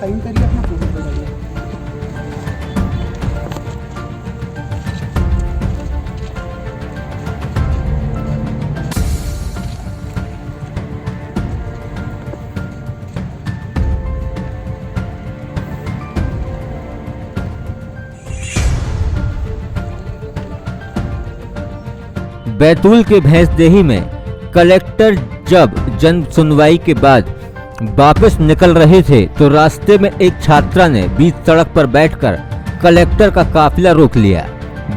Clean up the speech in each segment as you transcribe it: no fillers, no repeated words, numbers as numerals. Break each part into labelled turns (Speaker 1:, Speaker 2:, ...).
Speaker 1: Sign करिए, अपना photo लगाइए।
Speaker 2: बैतूल के भैंसदेही में कलेक्टर जब जन सुनवाई के बाद वापस निकल रहे थे तो रास्ते में एक छात्रा ने बीच सड़क पर बैठकर कलेक्टर का काफिला रोक लिया।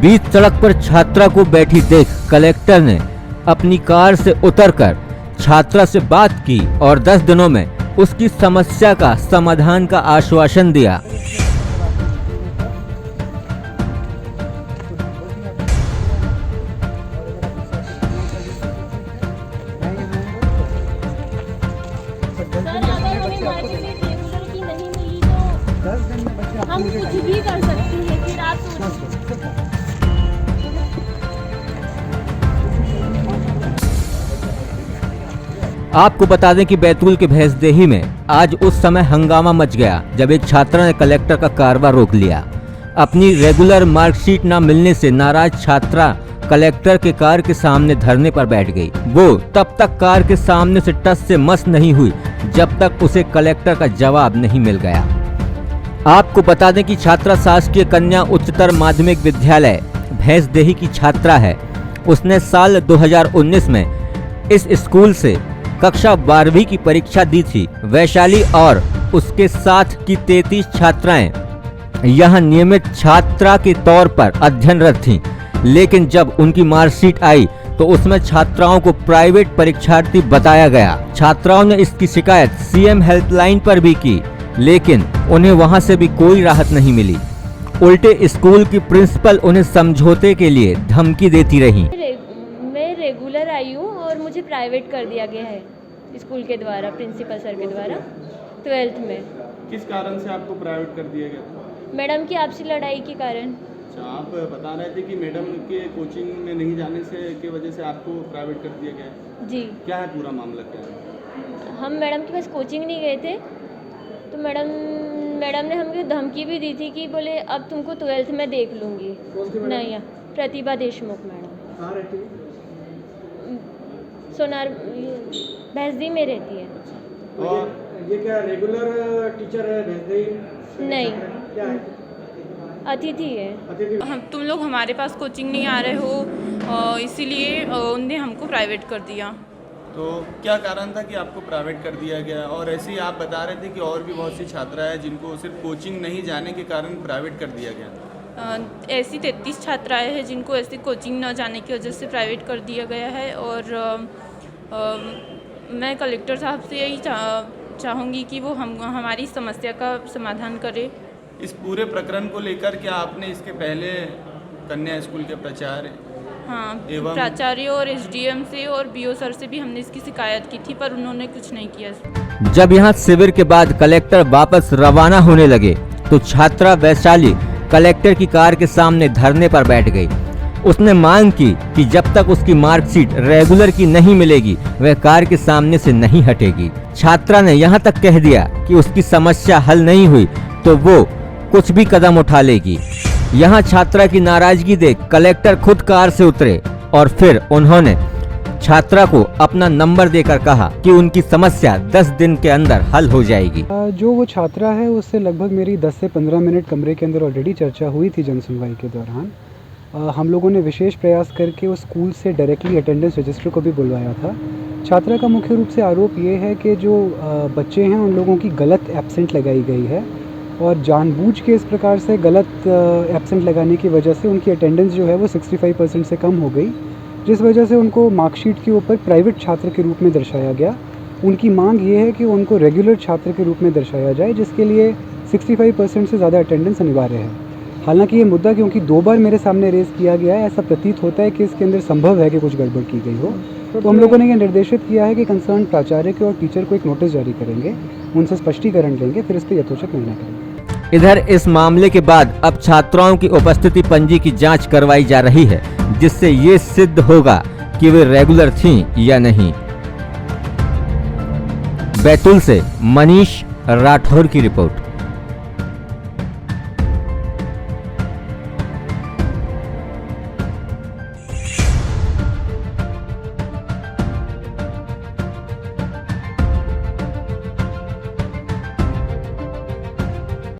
Speaker 2: बीच सड़क पर छात्रा को बैठी देख कलेक्टर ने अपनी कार से उतरकर छात्रा से बात की और 10 दिनों में उसकी समस्या का समाधान का आश्वासन दिया।
Speaker 3: हम कुछ भी कर सकते हैं, फिर आप
Speaker 2: आपको बता दें कि बैतूल के भैंसदेही में आज उस समय हंगामा मच गया जब एक छात्रा ने कलेक्टर का कारवा रोक लिया। अपनी रेगुलर मार्कशीट न मिलने से नाराज छात्रा कलेक्टर के कार के सामने धरने पर बैठ गई। वो तब तक कार के सामने से टस से मस नहीं हुई जब तक उसे कलेक्टर का जवाब नहीं मिल गया। आपको बता दें कि छात्रा शासकीय कन्या उच्चतर माध्यमिक विद्यालय भैंसदेही की छात्रा है। उसने साल 2019 में इस स्कूल से कक्षा 12वीं की परीक्षा दी थी। वैशाली और उसके साथ की 33 छात्राएं यहां नियमित छात्रा के तौर पर अध्ययनरत थीं, लेकिन जब उनकी मार्कशीट आई तो उसमें छात्राओं को प्राइवेट परीक्षार्थी बताया गया। छात्राओं ने इसकी शिकायत सीएम हेल्पलाइन पर भी की, लेकिन उन्हें वहां से भी कोई राहत नहीं मिली। उल्टे स्कूल की प्रिंसिपल उन्हें समझौते के लिए धमकी देती रही।
Speaker 3: मैं रेगुलर आई हूँ और मुझे प्राइवेट कर दिया गया है स्कूल के द्वारा, प्रिंसिपल सर के द्वारा 12th में।
Speaker 4: किस कारण से आपको प्राइवेट कर दिया गया था?
Speaker 3: मैडम की आपसी लड़ाई के कारण।
Speaker 4: अच्छा, आप बता रहे थे कि मैडम के कोचिंग में नहीं जाने से की वजह से आपको प्राइवेट कर दिया गया।
Speaker 3: जी,
Speaker 4: क्या है पूरा मामला, क्या है?
Speaker 3: हम मैडम के पास कोचिंग नहीं गए थे तो मैडम ने हमें धमकी भी दी थी कि बोले अब तुमको 12th में देख लूँगी। नहीं, प्रतिभा देशमुख मैडम।
Speaker 1: कहाँ रहती है?
Speaker 3: सोनार भैंसदेही में रहती है।
Speaker 1: और ये क्या रेगुलर टीचर है भैंसदेही?
Speaker 3: नहीं,
Speaker 1: क्या है?
Speaker 3: अतिथि है।
Speaker 1: अतिथि।
Speaker 5: हम तुम लोग हमारे पास कोचिंग नहीं आ रहे हो, इसीलिए उनने हमको प्राइवेट कर दिया।
Speaker 4: तो क्या कारण था कि आपको प्राइवेट कर दिया गया? और ऐसे ही आप बता रहे थे कि और भी बहुत सी छात्राएं हैं जिनको सिर्फ कोचिंग नहीं जाने के कारण प्राइवेट कर दिया गया।
Speaker 5: ऐसी 33 छात्राएं हैं जिनको ऐसी कोचिंग न जाने की वजह से प्राइवेट कर दिया गया है। और मैं कलेक्टर साहब से यही चाहूँगी कि वो हमारी समस्या का समाधान करे।
Speaker 4: इस पूरे प्रकरण को लेकर क्या आपने इसके पहले कन्या स्कूल के प्राचार्य,
Speaker 5: हाँ,
Speaker 4: एवं
Speaker 5: प्राचार्य और एसडीएम से और बीओ सर से भी हमने इसकी शिकायत की थी, पर उन्होंने कुछ नहीं किया।
Speaker 2: जब यहाँ शिविर के बाद कलेक्टर वापस रवाना होने लगे तो छात्रा वैशाली कलेक्टर की कार के सामने धरने पर बैठ गई। उसने मांग की कि जब तक उसकी मार्कशीट रेगुलर की नहीं मिलेगी वह कार के सामने से नहीं हटेगी। छात्रा ने यहाँ तक कह दिया कि उसकी समस्या हल नहीं हुई तो वो कुछ भी कदम उठा लेगी। यहाँ छात्रा की नाराजगी देख कलेक्टर खुद कार से उतरे और फिर उन्होंने छात्रा को अपना नंबर देकर कहा कि उनकी समस्या 10 दिन के अंदर हल हो जाएगी।
Speaker 1: जो वो छात्रा है उससे लगभग मेरी 10 से 15 मिनट कमरे के अंदर ऑलरेडी चर्चा हुई थी जनसुनवाई के दौरान। हम लोगों ने विशेष प्रयास करके उस स्कूल से डायरेक्टली अटेंडेंस रजिस्टर को भी बुलवाया था। छात्रा का मुख्य रूप से आरोप ये है कि जो बच्चे हैं उन लोगों की गलत एब्सेंट लगाई गई है और जानबूझ के इस प्रकार से गलत एब्सेंट लगाने की वजह से उनकी अटेंडेंस जो है वो 65% से कम हो गई, जिस वजह से उनको मार्कशीट के ऊपर प्राइवेट छात्र के रूप में दर्शाया गया। उनकी मांग ये है कि उनको रेगुलर छात्र के रूप में दर्शाया जाए, जिसके लिए 65% से ज़्यादा अटेंडेंस अनिवार्य है। हालांकि ये मुद्दा क्योंकि 2 बार मेरे सामने रेज़ किया गया है, ऐसा प्रतीत होता है कि इसके अंदर संभव है कि कुछ गड़बड़ की गई हो। तो हम लोगों ने ये निर्देशित किया है कि कंसर्न प्राचार्य को और टीचर को एक नोटिस जारी करेंगे, उनसे स्पष्टीकरण लेंगे, फिर इस पर यथोचित निर्णय करेंगे।
Speaker 2: इधर इस मामले के बाद अब छात्राओं की उपस्थिति पंजी की जांच करवाई जा रही है, जिससे ये सिद्ध होगा कि वे रेगुलर थीं या नहीं। बैतूल से मनीष राठौर की रिपोर्ट।